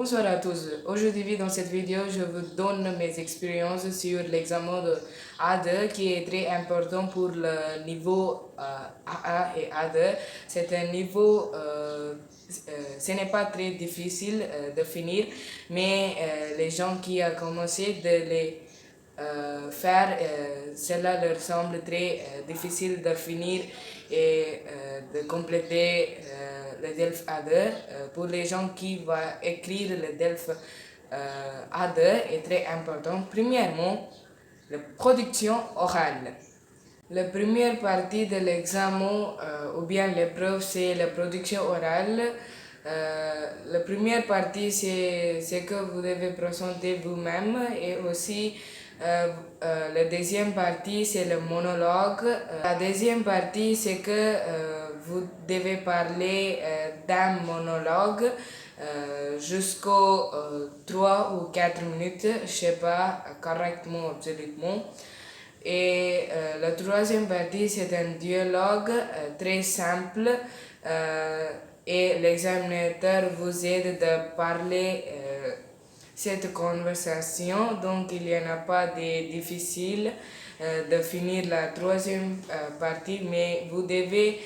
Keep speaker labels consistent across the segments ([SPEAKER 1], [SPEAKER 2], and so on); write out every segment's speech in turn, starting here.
[SPEAKER 1] Bonsoir à tous. Aujourd'hui, dans cette vidéo, je vous donne mes expériences sur l'examen de A2 qui est très important pour le niveau AA et A2. C'est un niveau, ce n'est pas très difficile de finir, mais les gens qui ont commencé de les faire, cela leur semble très difficile de finir et de compléter le DELF A2. Pour les gens qui vont écrire le DELF A2 est très important. Premièrement, la production orale. La première partie de l'examen ou bien l'épreuve, c'est la production orale. La première partie, c'est ce que vous devez présenter vous-même et aussi la deuxième partie, c'est le monologue. La deuxième partie, c'est que vous devez parler d'un monologue jusqu'aux 3 ou 4 minutes, je sais pas correctement, absolument. Et la troisième partie, c'est un dialogue très simple et l'examinateur vous aide de parler cette conversation. Donc, il n'y en a pas de difficile de finir la troisième partie, mais vous devez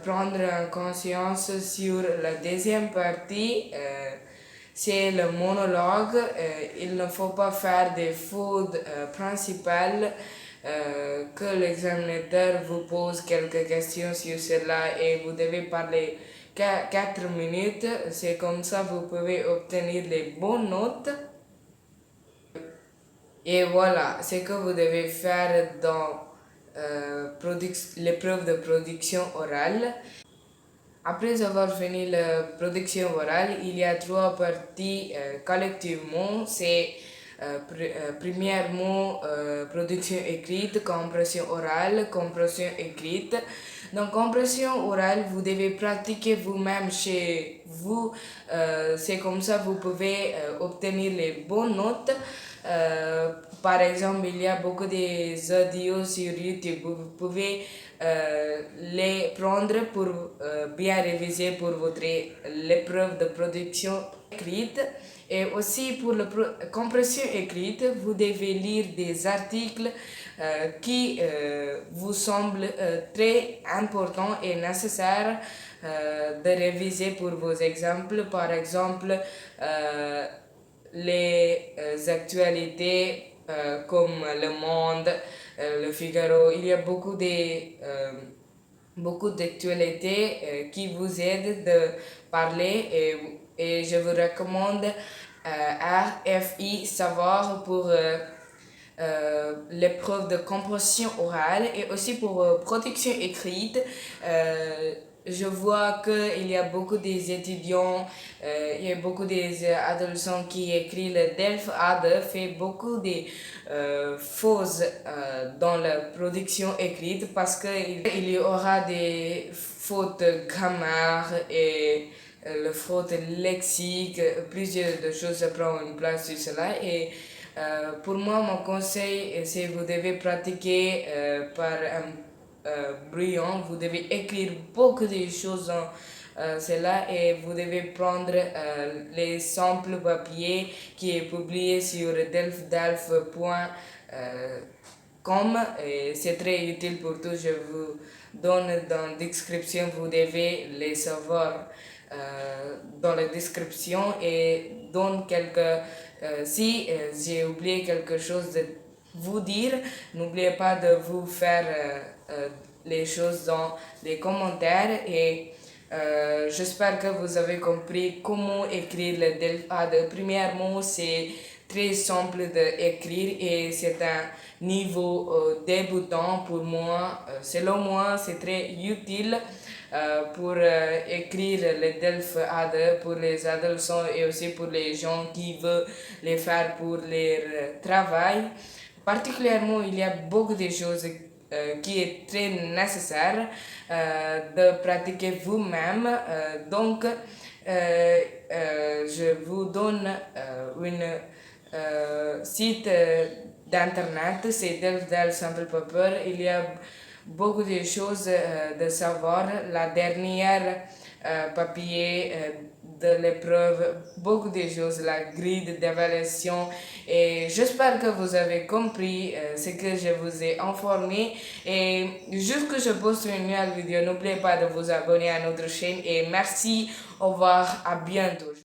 [SPEAKER 1] prendre en conscience sur la deuxième partie. C'est le monologue. Il ne faut pas faire des fautes principales. Que l'examinateur vous pose quelques questions sur cela et vous devez parler 4 minutes. C'est comme ça vous pouvez obtenir les bonnes notes. Et voilà ce que vous devez faire dans l'épreuve de production orale. Après avoir fini la production orale, il y a trois parties collectivement. C'est premièrement production écrite, compression orale, compression écrite. Donc compression orale, vous devez pratiquer vous-même chez vous. C'est comme ça vous pouvez obtenir les bonnes notes. Par exemple, il y a beaucoup des audios sur YouTube. Vous pouvez les prendre pour bien réviser pour votre l'épreuve de production écrite. Et aussi pour la compression écrite, vous devez lire des articles qui vous semblent très importants et nécessaires de réviser pour vos exemples. Par exemple, les actualités comme Le Monde, Le Figaro. Il y a beaucoup d'actualités qui vous aident de parler et je vous recommande RFI Savoir pour l'épreuve de composition orale et aussi pour production écrite. Je vois qu'il y a beaucoup des étudiants, il y a beaucoup des adolescents qui écrivent le DELF A2, fait beaucoup de fausses dans la production écrite parce qu'il y aura des fautes de grammaire et le faute lexique, plusieurs de choses prennent une place sur cela et pour moi, mon conseil, c'est que vous devez pratiquer par un brillant, vous devez écrire beaucoup de choses dans cela et vous devez prendre les samples papier qui est publié sur delfdelf.com et c'est très utile pour tous. Je vous donne dans la description, vous devez les savoir dans la description et donne quelques si j'ai oublié quelque chose de vous dire, n'oubliez pas de vous faire les choses dans les commentaires et j'espère que vous avez compris comment écrire le delta. Premièrement, c'est très simple d'écrire et c'est un niveau débutant pour moi. Selon moi, c'est très utile pour écrire le DELF A2 pour les adolescents et aussi pour les gens qui veulent les faire pour leur travail. Particulièrement, il y a beaucoup de choses qui est très nécessaire de pratiquer vous-même. Donc, je vous donne une site d'internet, c'est Delf Simple Paper. Il y a beaucoup de choses de savoir. La dernière papier de l'épreuve, beaucoup de choses, la grille d'évaluation. Et j'espère que vous avez compris ce que je vous ai informé. Et juste que je poste une nouvelle vidéo, n'oubliez pas de vous abonner à notre chaîne. Et merci, au revoir, à bientôt.